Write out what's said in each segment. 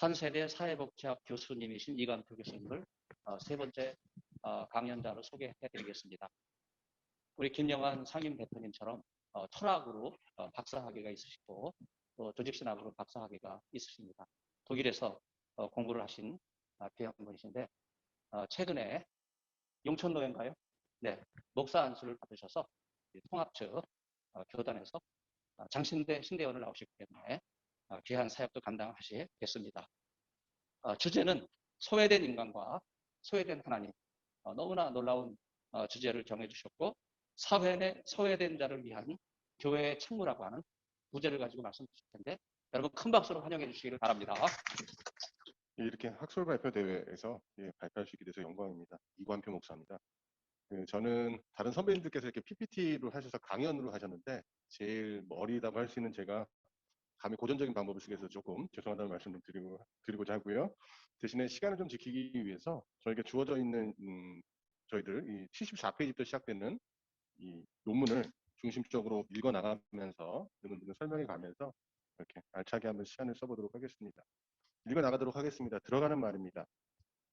한세대 사회복지학 교수님이신 이관표 교수님을 세 번째 강연자로 소개해드리겠습니다. 우리 김영환 상임 대표님처럼 철학으로 박사학위가 있으시고 또 조직신학으로 박사학위가 있으십니다. 독일에서 공부를 하신 귀한 분이신데 최근에 용천노예인가요? 네, 목사 안수를 받으셔서 통합 측 교단에서 장신대 신대원을 나오시기 때문에 귀한 사역도 감당하시겠습니다. 주제는 소외된 인간과 소외된 하나님, 너무나 놀라운 주제를 정해주셨고 사회 내 소외된 자를 위한 교회의 책무라고 하는 부제를 가지고 말씀 주실 텐데 여러분 큰 박수로 환영해 주시기를 바랍니다. 이렇게 학술 발표 대회에서 발표할 수 있게 돼서 영광입니다. 이관표 목사입니다. 저는 다른 선배님들께서 이렇게 PPT로 하셔서 강연으로 하셨는데 제일 어리다고 할 수 있는 제가 감히 고전적인 방법을 쓰게 해서 조금 죄송하다는 말씀을 드리고자 하고요. 대신에 시간을 좀 지키기 위해서 저에게 주어져 있는 저희들 이 74페이지부터 시작되는 이 논문을 중심적으로 읽어나가면서 설명해 가면서 이렇게 알차게 한번 시간을 써보도록 하겠습니다. 읽어나가도록 하겠습니다. 들어가는 말입니다.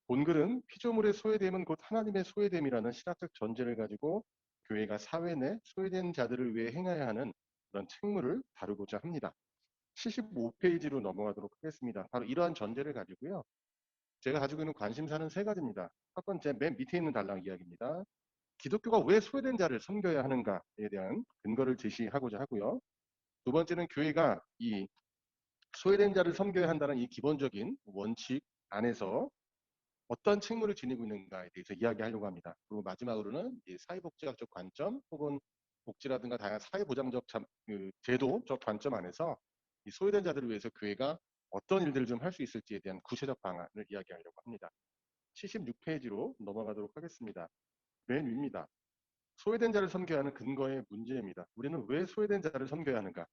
본글은 피조물의 소외됨은 곧 하나님의 소외됨이라는 신학적 전제를 가지고 교회가 사회 내 소외된 자들을 위해 행해야 하는 그런 책무를 다루고자 합니다. 75페이지로 넘어가도록 하겠습니다. 바로 이러한 전제를 가지고요. 제가 가지고 있는 관심사는 세 가지입니다. 첫 번째, 맨 밑에 있는 달랑 이야기입니다. 기독교가 왜 소외된 자를 섬겨야 하는가에 대한 근거를 제시하고자 하고요. 두 번째는 교회가 이 소외된 자를 섬겨야 한다는 이 기본적인 원칙 안에서 어떤 책무를 지니고 있는가에 대해서 이야기하려고 합니다. 그리고 마지막으로는 사회복지학적 관점 혹은 복지라든가 다양한 사회보장적 제도적 관점 안에서 이 소외된 자들을 위해서 교회가 어떤 일들을 좀 할 수 있을지에 대한 구체적 방안을 이야기하려고 합니다. 76페이지로 넘어가도록 하겠습니다. 맨 위입니다. 소외된 자를 섬겨야 하는 근거의 문제입니다. 우리는 왜 소외된 자를 섬겨야 하는가?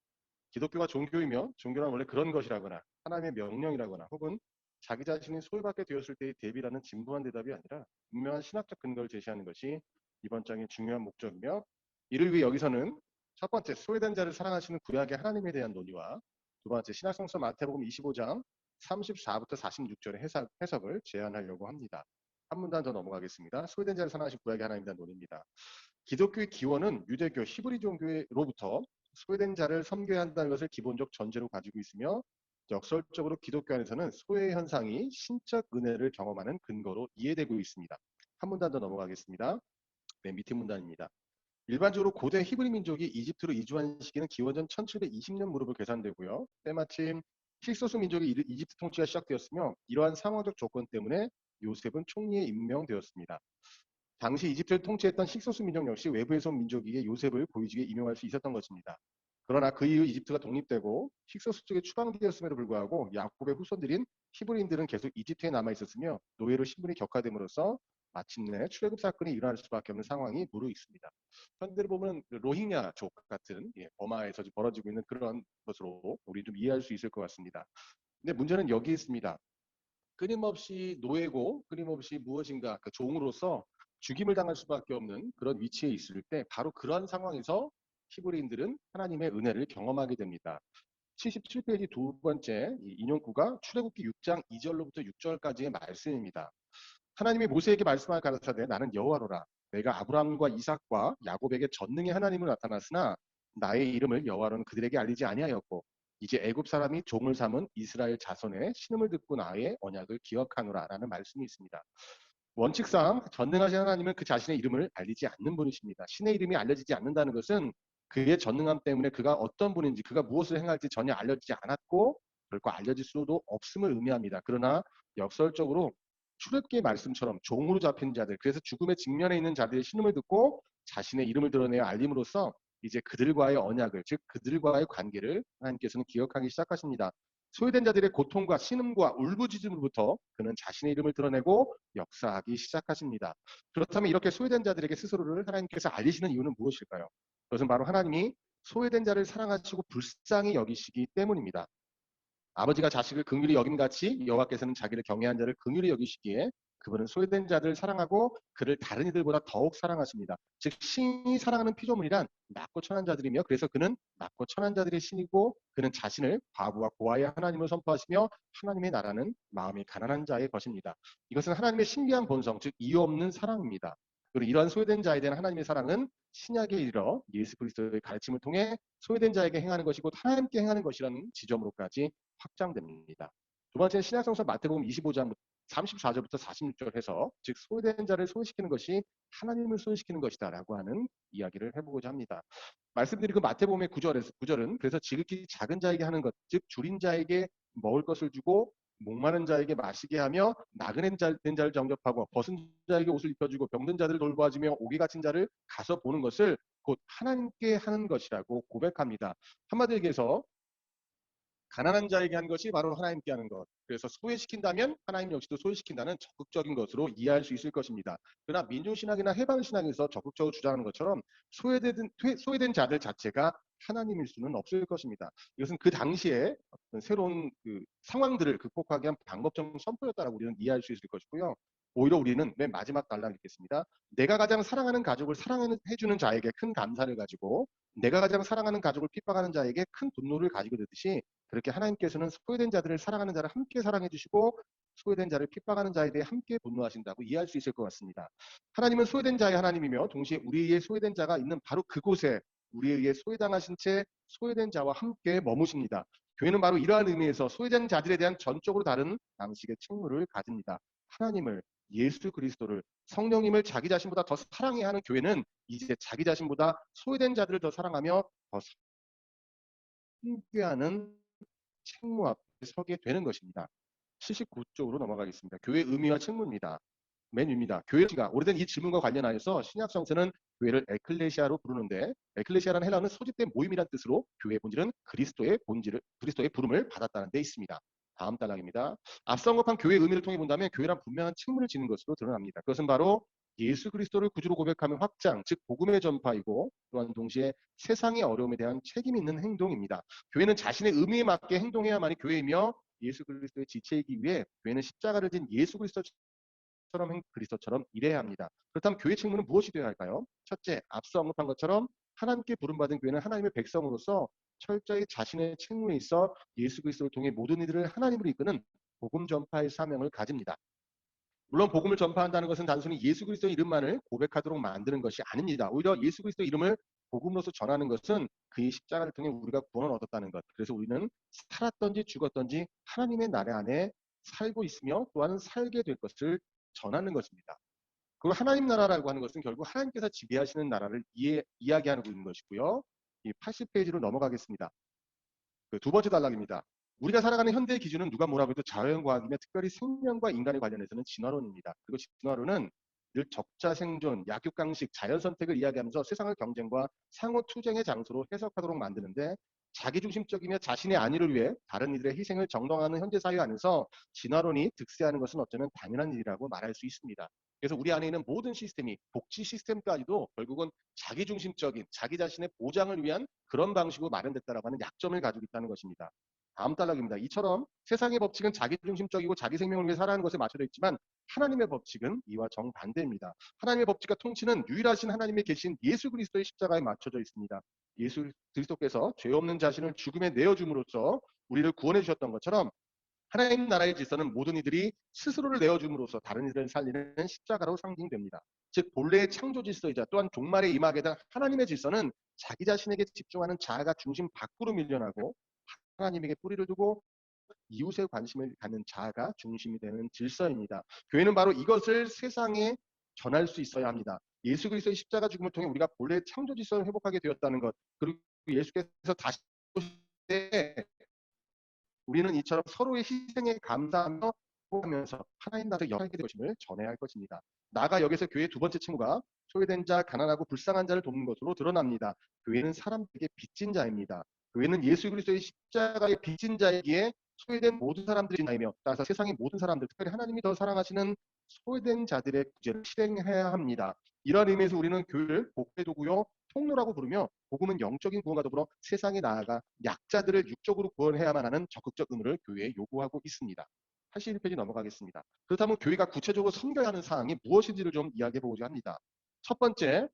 기독교가 종교이며 종교란 원래 그런 것이라거나 하나님의 명령이라거나 혹은 자기 자신이 소외받게 되었을 때의 대비라는 진부한 대답이 아니라 분명한 신학적 근거를 제시하는 것이 이번 장의 중요한 목적이며 이를 위해 여기서는 첫 번째 소외된 자를 사랑하시는 구약의 하나님에 대한 논의와 두 번째 신약성서 마태복음 25장 34부터 46절의 해석을 제안하려고 합니다. 한 문단 더 넘어가겠습니다. 소외된 자를 사랑하시는 구약의 하나님에 대한 논의입니다. 기독교의 기원은 유대교 히브리 종교로부터 소외된 자를 섬겨야 한다는 것을 기본적 전제로 가지고 있으며 역설적으로 기독교 안에서는 소외 현상이 신적 은혜를 경험하는 근거로 이해되고 있습니다. 한 문단 더 넘어가겠습니다. 네, 밑에 문단입니다. 일반적으로 고대 히브리 민족이 이집트로 이주한 시기는 기원전 1720년 무렵으로 계산되고요. 때마침 힐소스 민족의 이집트 통치가 시작되었으며 이러한 상황적 조건 때문에 요셉은 총리에 임명되었습니다. 당시 이집트를 통치했던 식소수 민족 역시 외부에서 온 민족이기에 요셉을 고위직에 임명할 수 있었던 것입니다. 그러나 그 이후 이집트가 독립되고 식소수 쪽에 추방되었음에도 불구하고 야곱의 후손들인 히브리인들은 계속 이집트에 남아 있었으며 노예로 신분이 격화됨으로써 마침내 출애굽 사건이 일어날 수밖에 없는 상황이 무르익습니다. 현대로 보면 로힝야족 같은 버마에서 벌어지고 있는 그런 것으로 우리 좀 이해할 수 있을 것 같습니다. 근데 문제는 여기 있습니다. 끊임없이 노예고 끊임없이 무엇인가 그 종으로서 죽임을 당할 수밖에 없는 그런 위치에 있을 때 바로 그런 상황에서 히브리인들은 하나님의 은혜를 경험하게 됩니다. 77페이지 두 번째 인용구가 출애굽기 6장 2절로부터 6절까지의 말씀입니다. 하나님이 모세에게 말씀하여 가라사대 나는 여호와로라 내가 아브라함과 이삭과 야곱에게 전능의 하나님으로 나타났으나 나의 이름을 여호와로는 그들에게 알리지 아니하였고 이제 애굽 사람이 종을 삼은 이스라엘 자손의 신음을 듣고 나의 언약을 기억하노라 라는 말씀이 있습니다. 원칙상 전능하신 하나님은 그 자신의 이름을 알리지 않는 분이십니다. 신의 이름이 알려지지 않는다는 것은 그의 전능함 때문에 그가 어떤 분인지 그가 무엇을 행할지 전혀 알려지지 않았고 결코 알려질 수도 없음을 의미합니다. 그러나 역설적으로 출애굽기의 말씀처럼 종으로 잡힌 자들 그래서 죽음의 직면에 있는 자들의 신음을 듣고 자신의 이름을 드러내어 알림으로써 이제 그들과의 언약을 즉 그들과의 관계를 하나님께서는 기억하기 시작하십니다. 소외된 자들의 고통과 신음과 울부짖음으로부터 그는 자신의 이름을 드러내고 역사하기 시작하십니다. 그렇다면 이렇게 소외된 자들에게 스스로를 하나님께서 알리시는 이유는 무엇일까요? 그것은 바로 하나님이 소외된 자를 사랑하시고 불쌍히 여기시기 때문입니다. 아버지가 자식을 긍휼히 여김같이 여호와께서는 자기를 경외한 자를 긍휼히 여기시기에 그분은 소외된 자들을 사랑하고 그를 다른 이들보다 더욱 사랑하십니다. 즉 신이 사랑하는 피조물이란 낮고 천한 자들이며 그래서 그는 낮고 천한 자들의 신이고 그는 자신을 과부와 고아의 하나님을 선포하시며 하나님의 나라는 마음이 가난한 자의 것입니다. 이것은 하나님의 신비한 본성, 즉 이유 없는 사랑입니다. 그리고 이러한 소외된 자에 대한 하나님의 사랑은 신약에 이르러 예수 그리스도의 가르침을 통해 소외된 자에게 행하는 것이고 하나님께 행하는 것이라는 지점으로까지 확장됩니다. 두 번째는 신약성서 마태복음 25장 34절부터 46절 해서 즉 소외된 자를 소외시키는 것이 하나님을 소외시키는 것이다라고 하는 이야기를 해보고자 합니다. 말씀드린 그 마태복음의 구절은 그래서 지극히 작은 자에게 하는 것, 즉 줄인 자에게 먹을 것을 주고 목마른 자에게 마시게 하며 나그네 된 자를 정접하고 벗은 자에게 옷을 입혀주고 병든 자들을 돌보아주며 옥에 갇힌 자를 가서 보는 것을 곧 하나님께 하는 것이라고 고백합니다. 한마디로 얘기해서 가난한 자에게 한 것이 바로 하나님께 하는 것. 그래서 소외시킨다면 하나님 역시도 소외시킨다는 적극적인 것으로 이해할 수 있을 것입니다. 그러나 민중신학이나 해방신학에서 적극적으로 주장하는 것처럼 소외된 자들 자체가 하나님일 수는 없을 것입니다. 이것은 그 당시에 어떤 새로운 그 상황들을 극복하기 위한 방법적 선포였다라고 우리는 이해할 수 있을 것이고요. 오히려 우리는 맨 마지막 단락 읽겠습니다. 내가 가장 사랑하는 가족을 사랑해주는 자에게 큰 감사를 가지고 내가 가장 사랑하는 가족을 핍박하는 자에게 큰 분노를 가지고 있듯이 그렇게 하나님께서는 소외된 자들을 사랑하는 자를 함께 사랑해 주시고 소외된 자를 핍박하는 자에 대해 함께 분노하신다고 이해할 수 있을 것 같습니다. 하나님은 소외된 자의 하나님이며 동시에 우리의 소외된 자가 있는 바로 그곳에 우리에 의해 소외당하신 채 소외된 자와 함께 머무십니다. 교회는 바로 이러한 의미에서 소외된 자들에 대한 전적으로 다른 방식의 책무를 가집니다. 하나님을 예수 그리스도를 성령님을 자기 자신보다 더 사랑해야 하는 교회는 이제 자기 자신보다 소외된 자들을 더 사랑하며 더 함께하는 책무 앞에 서게 되는 것입니다. 79쪽으로 넘어가겠습니다. 교회의 의미와 책무입니다. 맨 위입니다. 교회가 오래된 이 질문과 관련하여서 신약성서는 교회를 에클레시아로 부르는데 에클레시아라는 헬라어는 소집된 모임이란 뜻으로 교회의 본질은 그리스도의 부름을 받았다는 데 있습니다. 다음 단락입니다. 앞서 언급한 교회의 의미를 통해 본다면 교회란 분명한 책무를 지는 것으로 드러납니다. 그것은 바로 예수 그리스도를 구주로 고백하며 확장, 즉 복음의 전파이고 또한 동시에 세상의 어려움에 대한 책임 있는 행동입니다. 교회는 자신의 의미에 맞게 행동해야만이 교회이며 예수 그리스도의 지체이기 위해 교회는 십자가를 진 예수 그리스도처럼 일해야 합니다. 그렇다면 교회 책무는 무엇이 되어야 할까요? 첫째, 앞서 언급한 것처럼 하나님께 부름받은 교회는 하나님의 백성으로서 철저히 자신의 책무에 있어 예수 그리스도를 통해 모든 이들을 하나님으로 이끄는 복음 전파의 사명을 가집니다. 물론 복음을 전파한다는 것은 단순히 예수 그리스도의 이름만을 고백하도록 만드는 것이 아닙니다. 오히려 예수 그리스도의 이름을 복음으로서 전하는 것은 그의 십자가를 통해 우리가 구원을 얻었다는 것. 그래서 우리는 살았던지 죽었던지 하나님의 나라 안에 살고 있으며 또한 살게 될 것을 전하는 것입니다. 그리고 하나님 나라라고 하는 것은 결국 하나님께서 지배하시는 나라를 이야기하고 있는 것이고요. 이 80페이지로 넘어가겠습니다. 그 두 번째 단락입니다. 우리가 살아가는 현대의 기준은 누가 뭐라고 해도 자연과학이며 특별히 생명과 인간에 관련해서는 진화론입니다. 그리고 진화론은 늘 적자 생존, 약육강식, 자연선택을 이야기하면서 세상을 경쟁과 상호 투쟁의 장소로 해석하도록 만드는데 자기중심적이며 자신의 안위를 위해 다른 이들의 희생을 정당화하는 현대 사회 안에서 진화론이 득세하는 것은 어쩌면 당연한 일이라고 말할 수 있습니다. 그래서 우리 안에 있는 모든 시스템이 복지 시스템까지도 결국은 자기중심적인 자기 자신의 보장을 위한 그런 방식으로 마련됐다라고 하는 약점을 가지고 있다는 것입니다. 다음 단락입니다. 이처럼 세상의 법칙은 자기중심적이고 자기 생명을 위해 살아가는 것에 맞춰져 있지만 하나님의 법칙은 이와 정반대입니다. 하나님의 법칙과 통치는 유일하신 하나님의 계신 예수 그리스도의 십자가에 맞춰져 있습니다. 예수 그리스도께서 죄 없는 자신을 죽음에 내어줌으로써 우리를 구원해 주셨던 것처럼 하나님 나라의 질서는 모든 이들이 스스로를 내어줌으로써 다른 이들을 살리는 십자가로 상징됩니다. 즉 본래의 창조 질서이자 또한 종말에 임하게 된 하나님의 질서는 자기 자신에게 집중하는 자아가 중심 밖으로 밀려나고 하나님에게 뿌리를 두고 이웃에 관심을 갖는 자아가 중심이 되는 질서입니다. 교회는 바로 이것을 세상에 전할 수 있어야 합니다. 예수 그리스도의 십자가 죽음을 통해 우리가 본래 창조 질서를 회복하게 되었다는 것, 그리고 예수께서 다시 오실 때 우리는 이처럼 서로의 희생에 감사하며 하면서 하나님 나라의 역할하게 될 것임을 전해야 할 것입니다. 나아가 여기서 교회의 두 번째 책무가 소외된 자, 가난하고 불쌍한 자를 돕는 것으로 드러납니다. 교회는 사람들에게 빚진 자입니다. 교회는 예수 그리스도의 십자가의 빚진 자이기에 소외된 모든 사람들이 나이며 따라서 세상의 모든 사람들, 특별히 하나님이 더 사랑하시는 소외된 자들의 구제를 실행해야 합니다. 이러한 의미에서 우리는 교회를 복음의 도구요 통로라고 부르며 복음은 영적인 구원과 더불어 세상에 나아가 약자들을 육적으로 구원해야만 하는 적극적 의무를 교회에 요구하고 있습니다. 81페이지 넘어가겠습니다. 그렇다면 교회가 구체적으로 섬겨야 하는 사항이 무엇인지를 좀 이야기해 보고자 합니다. 첫 번째,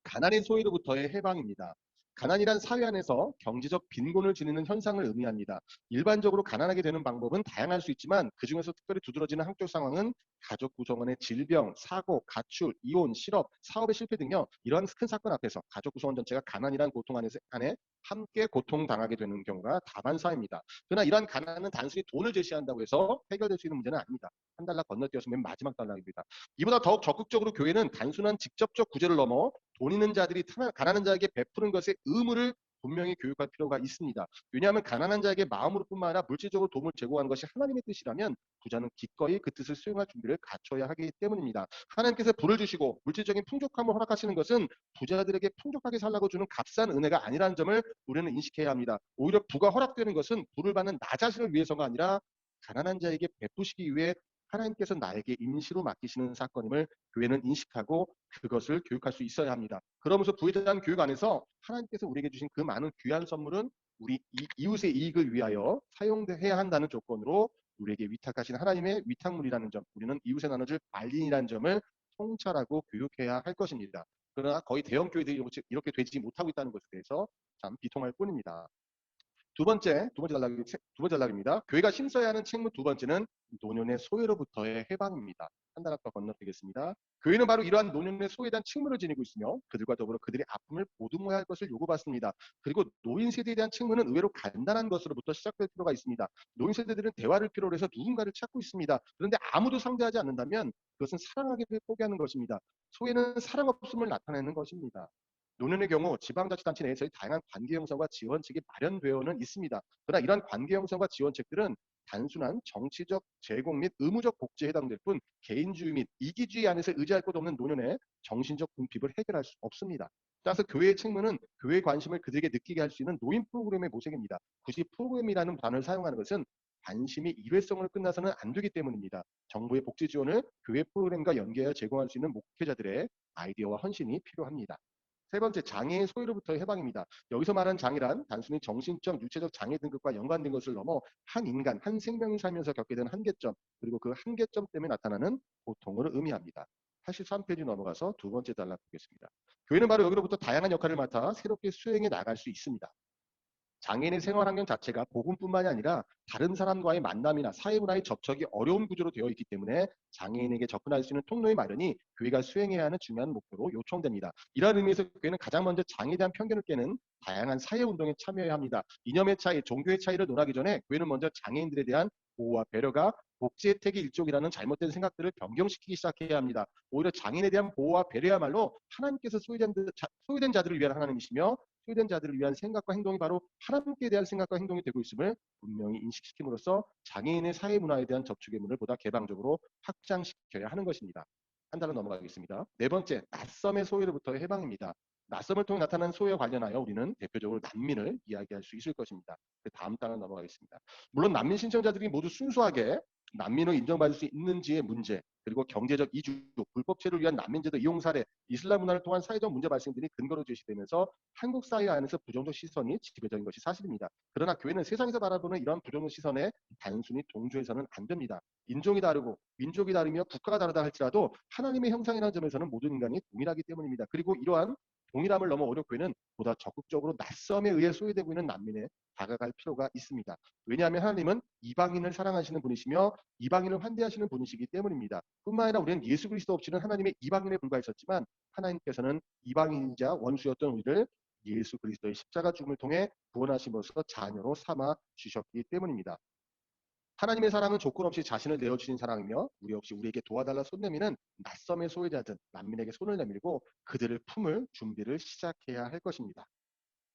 가난의 소외로부터의 해방입니다. 가난이란 사회 안에서 경제적 빈곤을 지니는 현상을 의미합니다. 일반적으로 가난하게 되는 방법은 다양할 수 있지만 그중에서 특별히 두드러지는 한쪽 상황은 가족 구성원의 질병, 사고, 가출, 이혼, 실업, 사업의 실패 등요. 이러한 큰 사건 앞에서 가족 구성원 전체가 가난이란 고통 안에 함께 고통당하게 되는 경우가 다반사입니다. 그러나 이러한 가난은 단순히 돈을 제시한다고 해서 해결될 수 있는 문제는 아닙니다. 한 달락 건너뛰어서 맨 마지막 단락입니다. 이보다 더욱 적극적으로 교회는 단순한 직접적 구제를 넘어 돈 있는 자들이 가난한 자에게 베푸는 것의 의무를 분명히 교육할 필요가 있습니다. 왜냐하면 가난한 자에게 마음으로뿐만 아니라 물질적으로 도움을 제공하는 것이 하나님의 뜻이라면 부자는 기꺼이 그 뜻을 수행할 준비를 갖춰야 하기 때문입니다. 하나님께서 부를 주시고 물질적인 풍족함을 허락하시는 것은 부자들에게 풍족하게 살라고 주는 값싼 은혜가 아니라는 점을 우리는 인식해야 합니다. 오히려 부가 허락되는 것은 부를 받는 나 자신을 위해서가 아니라 가난한 자에게 베푸시기 위해 하나님께서 나에게 임시로 맡기시는 사건임을 교회는 인식하고 그것을 교육할 수 있어야 합니다. 그러면서 부에 대한 교육 안에서 하나님께서 우리에게 주신 그 많은 귀한 선물은 우리 이웃의 이익을 위하여 사용해야 한다는 조건으로 우리에게 위탁하신 하나님의 위탁물이라는 점, 우리는 이웃에 나눠줄 발린이라는 점을 통찰하고 교육해야 할 것입니다. 그러나 거의 대형 교회들이 이렇게 되지 못하고 있다는 것에 대해서 참 비통할 뿐입니다. 두 번째 단락입니다. 교회가 힘써야 하는 책무 두 번째는 노년의 소외로부터의 해방입니다. 한 단락 더 건너뛰겠습니다. 교회는 바로 이러한 노년의 소외에 대한 책무를 지니고 있으며 그들과 더불어 그들의 아픔을 보듬어야 할 것을 요구받습니다. 그리고 노인 세대에 대한 책무는 의외로 간단한 것으로부터 시작될 필요가 있습니다. 노인 세대들은 대화를 필요로 해서 누군가를 찾고 있습니다. 그런데 아무도 상대하지 않는다면 그것은 사랑하기를 포기하는 것입니다. 소외는 사랑 없음을 나타내는 것입니다. 노년의 경우 지방자치단체 내에서의 다양한 관계 형성과 지원책이 마련되어는 있습니다. 그러나 이러한 관계 형성과 지원책들은 단순한 정치적 제공 및 의무적 복지에 해당될 뿐 개인주의 및 이기주의 안에서 의지할 것 없는 노년의 정신적 궁핍을 해결할 수 없습니다. 따라서 교회의 책무는 교회의 관심을 그들에게 느끼게 할 수 있는 노인 프로그램의 모색입니다. 굳이 프로그램이라는 단어를 사용하는 것은 관심이 일회성으로 끝나서는 안 되기 때문입니다. 정부의 복지 지원을 교회 프로그램과 연계하여 제공할 수 있는 목회자들의 아이디어와 헌신이 필요합니다. 세 번째, 장애의 소외로부터의 해방입니다. 여기서 말하는 장애란 단순히 정신적, 육체적 장애 등급과 연관된 것을 넘어 한 인간, 한 생명이 살면서 겪게 되는 한계점, 그리고 그 한계점 때문에 나타나는 고통을 의미합니다. 83페이지 넘어가서 두 번째 단락 보겠습니다. 교회는 바로 여기로부터 다양한 역할을 맡아 새롭게 수행해 나갈 수 있습니다. 장애인의 생활 환경 자체가 복음뿐만이 아니라 다른 사람과의 만남이나 사회문화의 접촉이 어려운 구조로 되어 있기 때문에 장애인에게 접근할 수 있는 통로의 마련이 교회가 수행해야 하는 중요한 목표로 요청됩니다. 이러한 의미에서 교회는 가장 먼저 장애에 대한 편견을 깨는 다양한 사회운동에 참여해야 합니다. 이념의 차이, 종교의 차이를 논하기 전에 교회는 먼저 장애인들에 대한 보호와 배려가 복지 혜택의 일종이라는 잘못된 생각들을 변경시키기 시작해야 합니다. 오히려 장애인에 대한 보호와 배려야말로 하나님께서 소외된 자들을 위한 하나님이시며 소외된 자들을 위한 생각과 행동이 바로 하나님께 대한 생각과 행동이 되고 있음을 분명히 인식시킴으로써 장애인의 사회 문화에 대한 접촉의 문을 보다 개방적으로 확장시켜야 하는 것입니다. 한 단어 넘어가겠습니다. 네 번째, 낯섦의 소외로부터의 해방입니다. 낯섦을 통해 나타나는 소외와 관련하여 우리는 대표적으로 난민을 이야기할 수 있을 것입니다. 그 다음 단어 넘어가겠습니다. 물론 난민 신청자들이 모두 순수하게 난민으로 인정받을 수 있는지의 문제, 그리고 경제적 이주, 불법 체류를 위한 난민제도 이용 사례, 이슬람 문화를 통한 사회적 문제 발생 등이 근거로 제시되면서 한국 사회 안에서 부정적 시선이 지배적인 것이 사실입니다. 그러나 교회는 세상에서 바라보는 이런 부정적 시선에 단순히 동조해서는 안 됩니다. 인종이 다르고 민족이 다르며 국가가 다르다 할지라도 하나님의 형상이라는 점에서는 모든 인간이 동일하기 때문입니다. 그리고 이러한 동일함을 넘어 오려 교회는 보다 적극적으로 낯섦에 의해 소외되고 있는 난민에 다가갈 필요가 있습니다. 왜냐하면 하나님은 이방인을 사랑하시는 분이시며 이방인을 환대하시는 분이시기 때문입니다. 뿐만 아니라 우리는 예수 그리스도 없이는 하나님의 이방인에 불과했었지만 하나님께서는 이방인이자 원수였던 우리를 예수 그리스도의 십자가 죽음을 통해 구원하심으로써 자녀로 삼아 주셨기 때문입니다. 하나님의 사랑은 조건 없이 자신을 내어주신 사랑이며 우리 역시 우리에게 도와달라 손 내미는 낯섦의 소외자들, 난민에게 손을 내밀고 그들을 품을 준비를 시작해야 할 것입니다.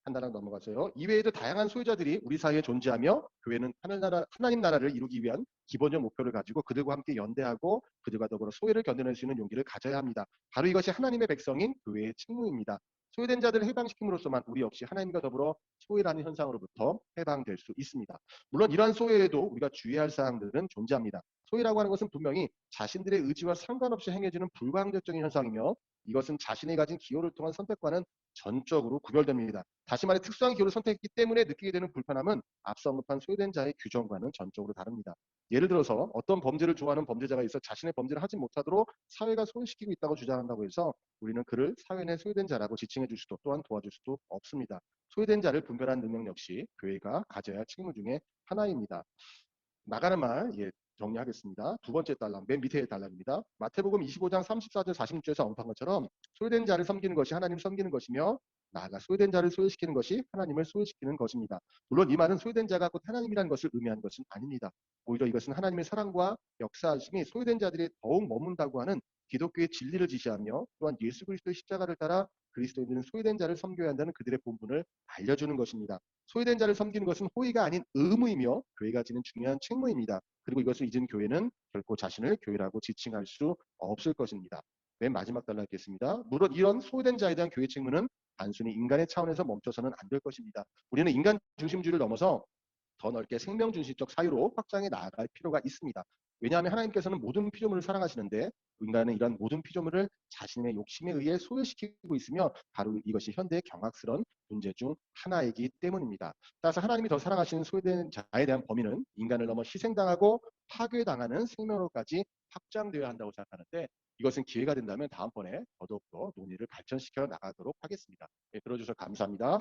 한 단락 넘어가세요. 이외에도 다양한 소유자들이 우리 사회에 존재하며 교회는 하나님 나라를 이루기 위한 기본적 목표를 가지고 그들과 함께 연대하고 그들과 더불어 소외를 견뎌낼 수 있는 용기를 가져야 합니다. 바로 이것이 하나님의 백성인 교회의 책무입니다. 소외된 자들을 해방시킴으로써만 우리 역시 하나님과 더불어 소외라는 현상으로부터 해방될 수 있습니다. 물론 이러한 소외에도 우리가 주의할 사항들은 존재합니다. 소유라고 하는 것은 분명히 자신들의 의지와 상관없이 행해지는 불가항력적인 현상이며 이것은 자신이 가진 기호를 통한 선택과는 전적으로 구별됩니다. 다시 말해 특수한 기호를 선택했기 때문에 느끼게 되는 불편함은 앞서 언급한 소유된 자의 규정과는 전적으로 다릅니다. 예를 들어서 어떤 범죄를 좋아하는 범죄자가 있어 자신의 범죄를 하지 못하도록 사회가 소외시키고 있다고 주장한다고 해서 우리는 그를 사회 내 소유된 자라고 지칭해 줄 수도 또한 도와줄 수도 없습니다. 소유된 자를 분별하는 능력 역시 교회가 가져야 할 책무 중에 하나입니다. 나가는 말 정리하겠습니다. 두 번째 단락, 맨 밑에 단락입니다. 마태복음 25장 34절 46절에서 언급한 것처럼 소유된 자를 섬기는 것이 하나님을 섬기는 것이며 나아가 소유된 자를 소유시키는 것이 하나님을 소유시키는 것입니다. 물론 이 말은 소유된 자가 곧 하나님이라는 것을 의미하는 것은 아닙니다. 오히려 이것은 하나님의 사랑과 역사하심이 소유된 자들이 더욱 머문다고 하는 기독교의 진리를 지시하며 또한 예수 그리스도의 십자가를 따라 그리스도인들은 소유된 자를 섬겨야 한다는 그들의 본분을 알려주는 것입니다. 소유된 자를 섬기는 것은 호의가 아닌 의무이며 교회가 지는 중요한 책무입니다. 그리고 이것을 잊은 교회는 결코 자신을 교회라고 지칭할 수 없을 것입니다. 맨 마지막 단락 있겠습니다. 물론 이런 소유된 자에 대한 교회 책무는 단순히 인간의 차원에서 멈춰서는 안 될 것입니다. 우리는 인간 중심주의를 넘어서 더 넓게 생명 중심적 사유로 확장해 나아갈 필요가 있습니다. 왜냐하면 하나님께서는 모든 피조물을 사랑하시는데 인간은 이런 모든 피조물을 자신의 욕심에 의해 소외시키고 있으며 바로 이것이 현대의 경악스러운 문제 중 하나이기 때문입니다. 따라서 하나님이 더 사랑하시는 소외된 자에 대한 범위는 인간을 넘어 희생당하고 파괴당하는 생명으로까지 확장되어야 한다고 생각하는데 이것은 기회가 된다면 다음번에 더더욱더 논의를 발전시켜 나가도록 하겠습니다. 네, 들어주셔서 감사합니다.